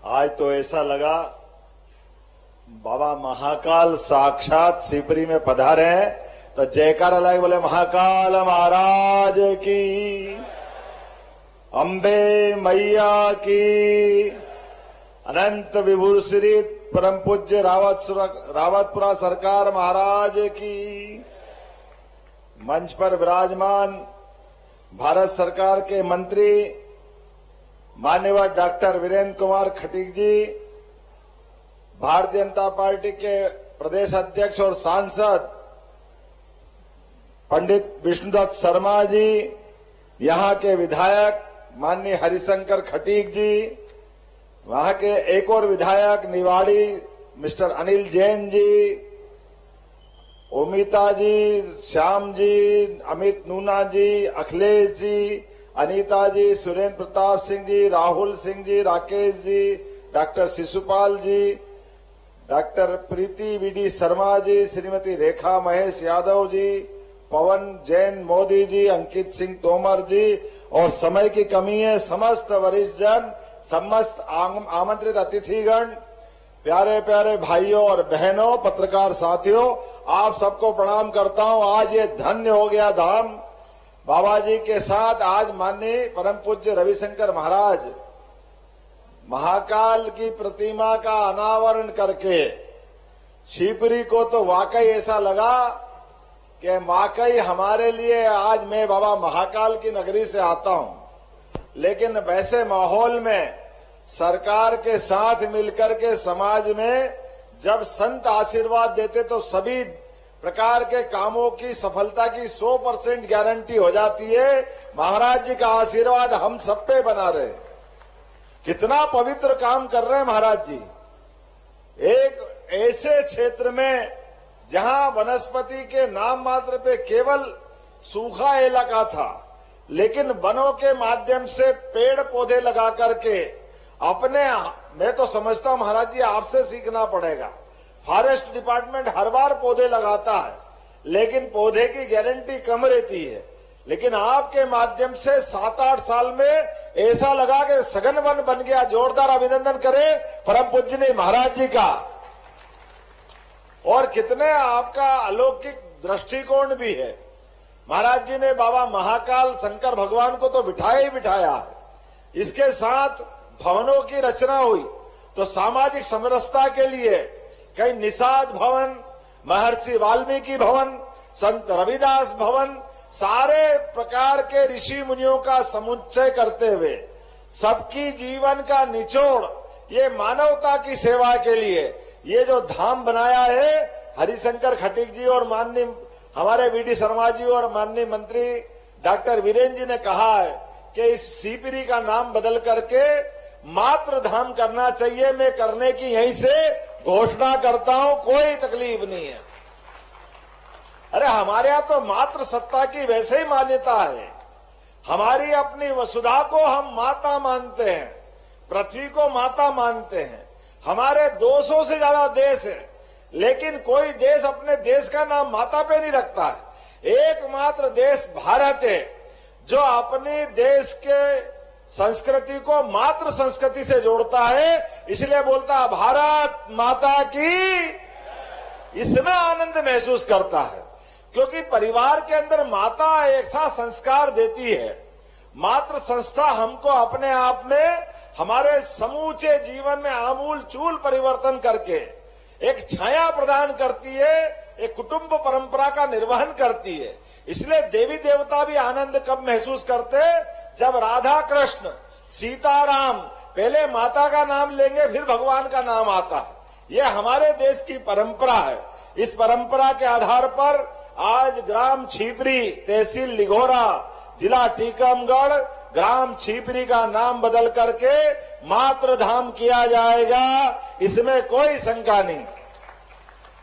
आज तो ऐसा लगा बाबा महाकाल साक्षात शिवपुरी में पधारे हैं, तो जयकारा लाए बोले महाकाल महाराज की, अम्बे मैया की, अनंत विभूर श्री परम पूज्य रावतपुरा सरकार महाराज की। मंच पर विराजमान भारत सरकार के मंत्री माननीय डॉक्टर वीरेंद्र कुमार खटीक जी, भारतीय जनता पार्टी के प्रदेश अध्यक्ष और सांसद पंडित विष्णुदत्त शर्मा जी, यहां के विधायक माननीय हरिशंकर खटीक जी, वहां के एक और विधायक निवाड़ी मिस्टर अनिल जैन जी, उमिता जी, श्याम जी, अमित नूना जी, अखिलेश जी, अनीता जी, सुरेंद्र प्रताप सिंह जी, राहुल सिंह जी, राकेश जी, डॉक्टर शिशुपाल जी, डॉक्टर प्रीति वीडी शर्मा जी, श्रीमती रेखा महेश यादव जी, पवन जैन मोदी जी, अंकित सिंह तोमर जी, और समय की कमी है, समस्त वरिष्ठ जन, समस्त आमंत्रित अतिथिगण, प्यारे प्यारे भाइयों और बहनों, पत्रकार साथियों, आप सबको प्रणाम करता हूं। आज ये धन्य हो गया धाम, बाबा जी के साथ आज माननीय परम पूज्य रविशंकर महाराज महाकाल की प्रतिमा का अनावरण करके शिवपुरी को तो वाकई ऐसा लगा कि वाकई हमारे लिए आज मैं बाबा महाकाल की नगरी से आता हूं, लेकिन वैसे माहौल में सरकार के साथ मिलकर के समाज में जब संत आशीर्वाद देते तो सभी प्रकार के कामों की सफलता की 100% गारंटी हो जाती है। महाराज जी का आशीर्वाद हम सब पे बना रहे। कितना पवित्र काम कर रहे हैं महाराज जी। एक ऐसे क्षेत्र में जहां वनस्पति के नाम मात्र पे केवल सूखा इलाका था, लेकिन वनों के माध्यम से पेड़ पौधे लगा करके अपने, मैं तो समझता हूं महाराज जी आपसे सीखना पड़ेगा। फॉरेस्ट डिपार्टमेंट हर बार पौधे लगाता है, लेकिन पौधे की गारंटी कम रहती है, लेकिन आपके माध्यम से 7-8 साल में ऐसा लगा कि सघन वन बन गया। जोरदार अभिनंदन करें परम पूज्य महाराज जी का। और कितने आपका अलौकिक दृष्टिकोण भी है। महाराज जी ने बाबा महाकाल शंकर भगवान को तो बिठाया ही बिठाया है। इसके साथ भवनों की रचना हुई तो सामाजिक समरसता के लिए कई निषाद भवन, महर्षि वाल्मीकि भवन, संत रविदास भवन, सारे प्रकार के ऋषि मुनियों का समुच्चय करते हुए सबकी जीवन का निचोड़ ये मानवता की सेवा के लिए ये जो धाम बनाया है, हरिशंकर खटीक जी और माननीय हमारे वीडी शर्मा जी और माननीय मंत्री डॉक्टर वीरेंद्र जी ने कहा है कि इस शिवपुरी का नाम बदल करके मात्र धाम करना चाहिए। मैं करने की यहीं से घोषणा करता हूं, कोई तकलीफ नहीं है। अरे हमारे यहां तो मात्र सत्ता की वैसे ही मान्यता है। हमारी अपनी वसुधा को हम माता मानते हैं, पृथ्वी को माता मानते हैं। हमारे 200 से ज्यादा देश है, लेकिन कोई देश अपने देश का नाम माता पे नहीं रखता है। एकमात्र देश भारत है जो अपने देश के संस्कृति को मात्र संस्कृति से जोड़ता है, इसलिए बोलता है भारत माता की। इसमें आनंद महसूस करता है, क्योंकि परिवार के अंदर माता ऐसा संस्कार देती है। मात्र संस्था हमको अपने आप में हमारे समूचे जीवन में आमूल चूल परिवर्तन करके एक छाया प्रदान करती है, एक कुटुंब परंपरा का निर्वहन करती है। इसलिए देवी देवता भी आनंद कब महसूस करते, जब राधा कृष्ण सीताराम पहले माता का नाम लेंगे फिर भगवान का नाम आता है। यह हमारे देश की परंपरा है। इस परंपरा के आधार पर आज ग्राम छिपरी, तहसील लिघोरा, जिला टीकमगढ़, ग्राम छिपरी का नाम बदल करके मात्र धाम किया जाएगा, इसमें कोई शंका नहीं।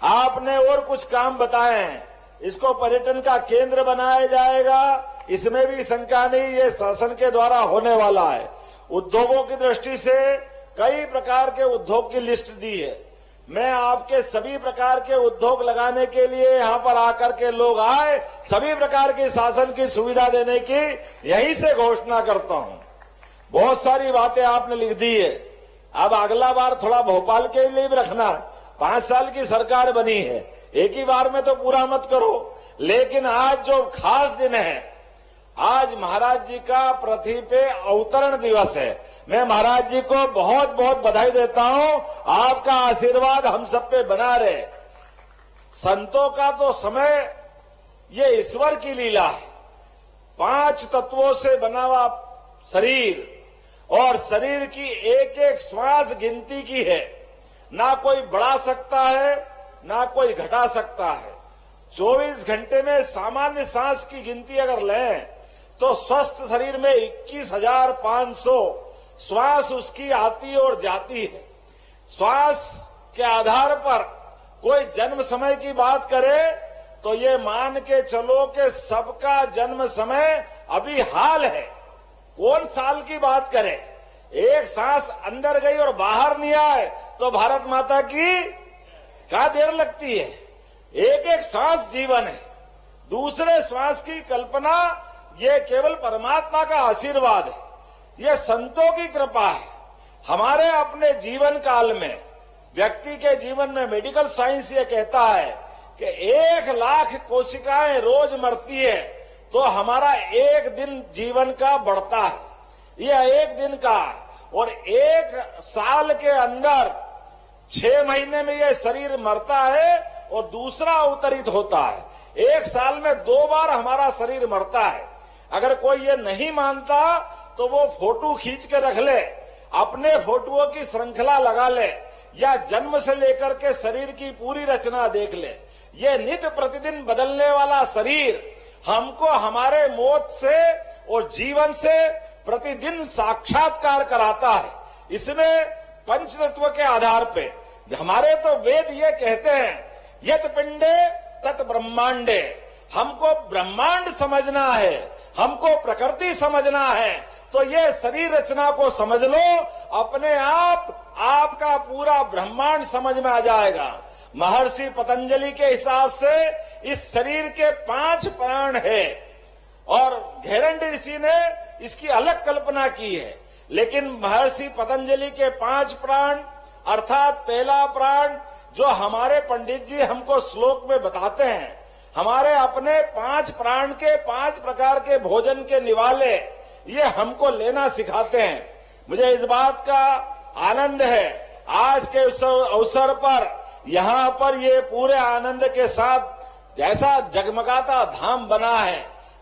आपने और कुछ काम बताए हैं, इसको पर्यटन का केंद्र बनाया जाएगा, इसमें भी शंका नहीं, ये शासन के द्वारा होने वाला है। उद्योगों की दृष्टि से कई प्रकार के उद्योग की लिस्ट दी है। मैं आपके सभी प्रकार के उद्योग लगाने के लिए यहाँ पर आकर के लोग आए, सभी प्रकार की शासन की सुविधा देने की यहीं से घोषणा करता हूँ। बहुत सारी बातें आपने लिख दी है। अब अगला बार थोड़ा भोपाल के लिए भी रखना। 5 साल की सरकार बनी है, एक ही बार में तो पूरा मत करो। लेकिन आज जो खास दिन है, आज महाराज जी का पृथ्वी पे अवतरण दिवस है। मैं महाराज जी को बहुत बहुत बधाई देता हूं। आपका आशीर्वाद हम सब पे बना रहे। संतों का तो समय ये ईश्वर की लीला है। 5 तत्वों से बना हुआ शरीर, और शरीर की एक एक श्वास गिनती की है। ना कोई बढ़ा सकता है, ना कोई घटा सकता है। 24 घंटे में सामान्य सांस की गिनती अगर लें तो स्वस्थ शरीर में 21,500 श्वास उसकी आती और जाती है। श्वास के आधार पर कोई जन्म समय की बात करे तो ये मान के चलो कि सबका जन्म समय अभी हाल है। कौन साल की बात करे, एक सांस अंदर गई और बाहर नहीं आए तो भारत माता की क्या देर लगती है। एक एक सांस जीवन है। दूसरे श्वास की कल्पना ये केवल परमात्मा का आशीर्वाद है, ये संतों की कृपा है। हमारे अपने जीवन काल में, व्यक्ति के जीवन में मेडिकल साइंस ये कहता है कि 1,00,000 कोशिकाएं रोज मरती है तो हमारा एक दिन जीवन का बढ़ता है। यह एक दिन का, और 1 साल के अंदर 6 महीने में यह शरीर मरता है और दूसरा अवतरित होता है। 1 साल में 2 बार हमारा शरीर मरता है। अगर कोई ये नहीं मानता तो वो फोटो खींच के रख ले, अपने फोटोओं की श्रृंखला लगा ले, या जन्म से लेकर के शरीर की पूरी रचना देख ले। ये नित्य प्रतिदिन बदलने वाला शरीर हमको हमारे मौत से और जीवन से प्रतिदिन साक्षात्कार कराता है। इसमें पंचतत्व के आधार पे हमारे तो वेद ये कहते हैं, यत पिंडे तत ब्रह्मांडे। हमको ब्रह्मांड समझना है, हमको प्रकृति समझना है, तो ये शरीर रचना को समझ लो, अपने आप आपका पूरा ब्रह्मांड समझ में आ जाएगा। महर्षि पतंजलि के हिसाब से इस शरीर के 5 प्राण है, और घेरंडी ऋषि ने इसकी अलग कल्पना की है। लेकिन महर्षि पतंजलि के 5 प्राण, अर्थात पहला प्राण जो हमारे पंडित जी हमको श्लोक में बताते हैं, हमारे अपने 5 प्राण के 5 प्रकार के भोजन के निवाले ये हमको लेना सिखाते हैं। मुझे इस बात का आनंद है आज के अवसर पर यहाँ पर ये पूरे आनंद के साथ जैसा जगमगाता धाम बना है,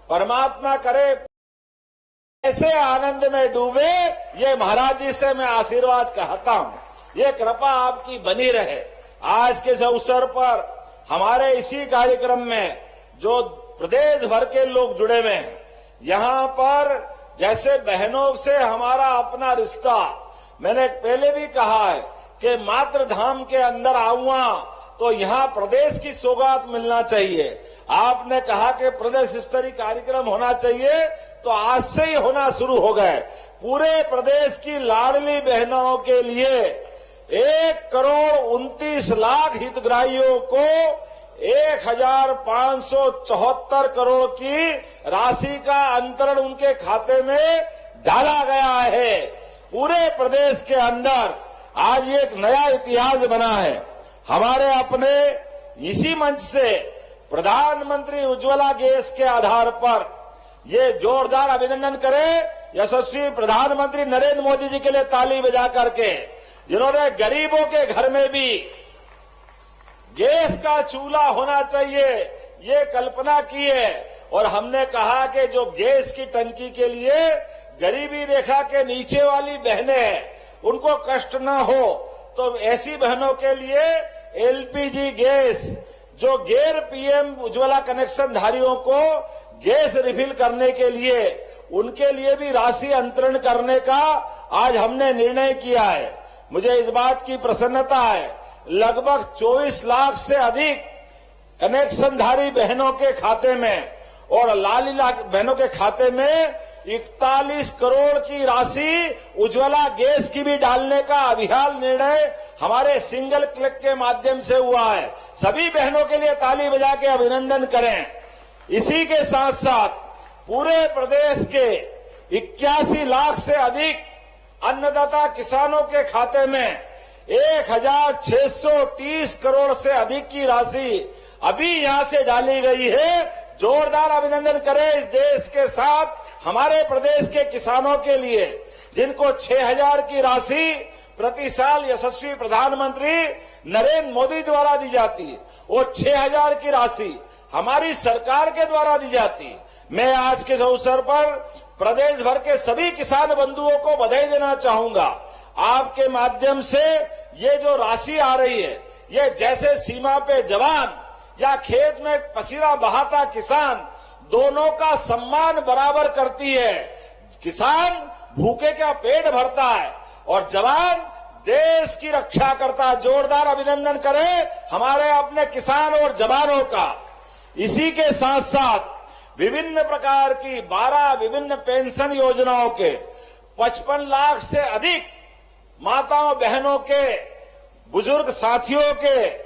परमात्मा करे ऐसे आनंद में डूबे, ये महाराज जी से मैं आशीर्वाद चाहता हूँ। ये कृपा आपकी बनी रहे। आज के इस अवसर पर हमारे इसी कार्यक्रम में जो प्रदेश भर के लोग जुड़े हुए हैं, यहाँ पर जैसे बहनों से हमारा अपना रिश्ता, मैंने पहले भी कहा है कि मातृ धाम के अंदर आऊंगा तो यहाँ प्रदेश की सौगात मिलना चाहिए। आपने कहा कि प्रदेश स्तरीय कार्यक्रम होना चाहिए, तो आज से ही होना शुरू हो गए। पूरे प्रदेश की लाडली बहनों के लिए 1,29,00,000 हितग्राहियों को 1,574 करोड़ की राशि का अंतरण उनके खाते में डाला गया है। पूरे प्रदेश के अंदर आज एक नया इतिहास बना है। हमारे अपने इसी मंच से प्रधानमंत्री उज्ज्वला गैस के आधार पर ये जोरदार अभिनंदन करें यशस्वी प्रधानमंत्री नरेंद्र मोदी जी के लिए ताली बजा करके, जिन्होंने गरीबों के घर में भी गैस का चूल्हा होना चाहिए ये कल्पना की है। और हमने कहा कि जो गैस की टंकी के लिए गरीबी रेखा के नीचे वाली बहनें हैं उनको कष्ट न हो, तो ऐसी बहनों के लिए एलपीजी गैस, जो गैर पीएम उज्ज्वला कनेक्शन धारियों को गैस रिफिल करने के लिए उनके लिए भी राशि अंतरण करने का आज हमने निर्णय किया है। मुझे इस बात की प्रसन्नता है, लगभग 24 लाख से अधिक कनेक्शनधारी बहनों के खाते में और लाली लाख बहनों के खाते में 41 करोड़ की राशि उज्ज्वला गैस की भी डालने का अभियान निर्णय हमारे सिंगल क्लिक के माध्यम से हुआ है। सभी बहनों के लिए ताली बजा के अभिनंदन करें। इसी के साथ साथ पूरे प्रदेश के 81 लाख से अधिक अन्नदाता किसानों के खाते में 1630 करोड़ से अधिक की राशि अभी यहां से डाली गई है। जोरदार अभिनंदन करें इस देश के साथ हमारे प्रदेश के किसानों के लिए, जिनको 6000 की राशि प्रति साल यशस्वी प्रधानमंत्री नरेंद्र मोदी द्वारा दी जाती, वो 6000 की राशि हमारी सरकार के द्वारा दी जाती। मैं आज के अवसर पर प्रदेश भर के सभी किसान बंधुओं को बधाई देना चाहूंगा। आपके माध्यम से ये जो राशि आ रही है, ये जैसे सीमा पे जवान या खेत में पसीना बहाता किसान, दोनों का सम्मान बराबर करती है। किसान भूखे का पेट भरता है और जवान देश की रक्षा करता है। जोरदार अभिनंदन करें हमारे अपने किसान और जवानों का। इसी के साथ साथ विभिन्न प्रकार की 12 विभिन्न पेंशन योजनाओं के 55 लाख से अधिक माताओं बहनों के, बुजुर्ग साथियों के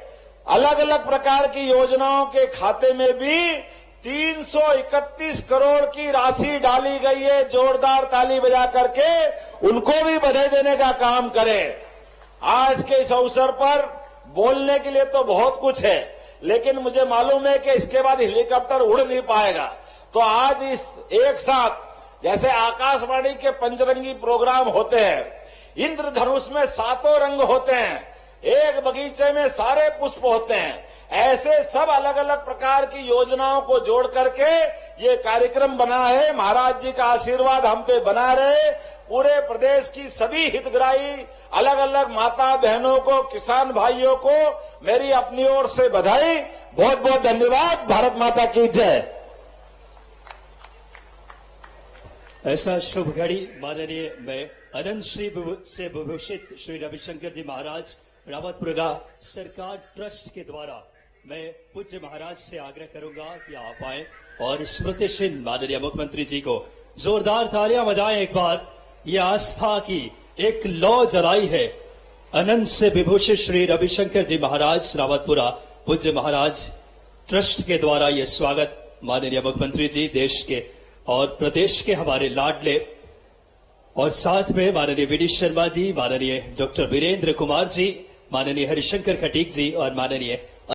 अलग अलग प्रकार की योजनाओं के खाते में भी 331 करोड़ की राशि डाली गई है। जोरदार ताली बजा करके उनको भी बधाई देने का काम करें। आज के इस अवसर पर बोलने के लिए तो बहुत कुछ है, लेकिन मुझे मालूम है कि इसके बाद हेलीकॉप्टर उड़ नहीं पाएगा। तो आज इस एक साथ जैसे आकाशवाणी के पंचरंगी प्रोग्राम होते हैं, इंद्रधनुष में 7 रंग होते हैं, एक बगीचे में सारे पुष्प होते हैं, ऐसे सब अलग अलग प्रकार की योजनाओं को जोड़ करके ये कार्यक्रम बना है। महाराज जी का आशीर्वाद हम पे बना रहे। पूरे प्रदेश की सभी हितग्राही अलग अलग माता बहनों को, किसान भाइयों को मेरी अपनी ओर से बधाई। बहुत बहुत धन्यवाद। भारत माता की जय। ऐसा शुभ घड़ी माननीय मैं अनंत श्री से विभूषित श्री रविशंकर जी महाराज रावतपुरा सरकार ट्रस्ट के द्वारा मैं पूज्य महाराज से आग्रह करूंगा कि आप आए और स्मृति चिन्ह माननीय मुख्यमंत्री जी को जोरदार तालियां बजाएं। एक बार ये आस्था की एक लौ जलाई है। अनंत से विभूषित श्री रविशंकर जी महाराज रावतपुरा पूज्य महाराज ट्रस्ट के द्वारा ये स्वागत माननीय मुख्यमंत्री जी देश के और प्रदेश के हमारे लाडले, और साथ में माननीय वीडी शर्मा जी, माननीय डॉक्टर वीरेंद्र कुमार जी, माननीय हरिशंकर खटीक जी और माननीय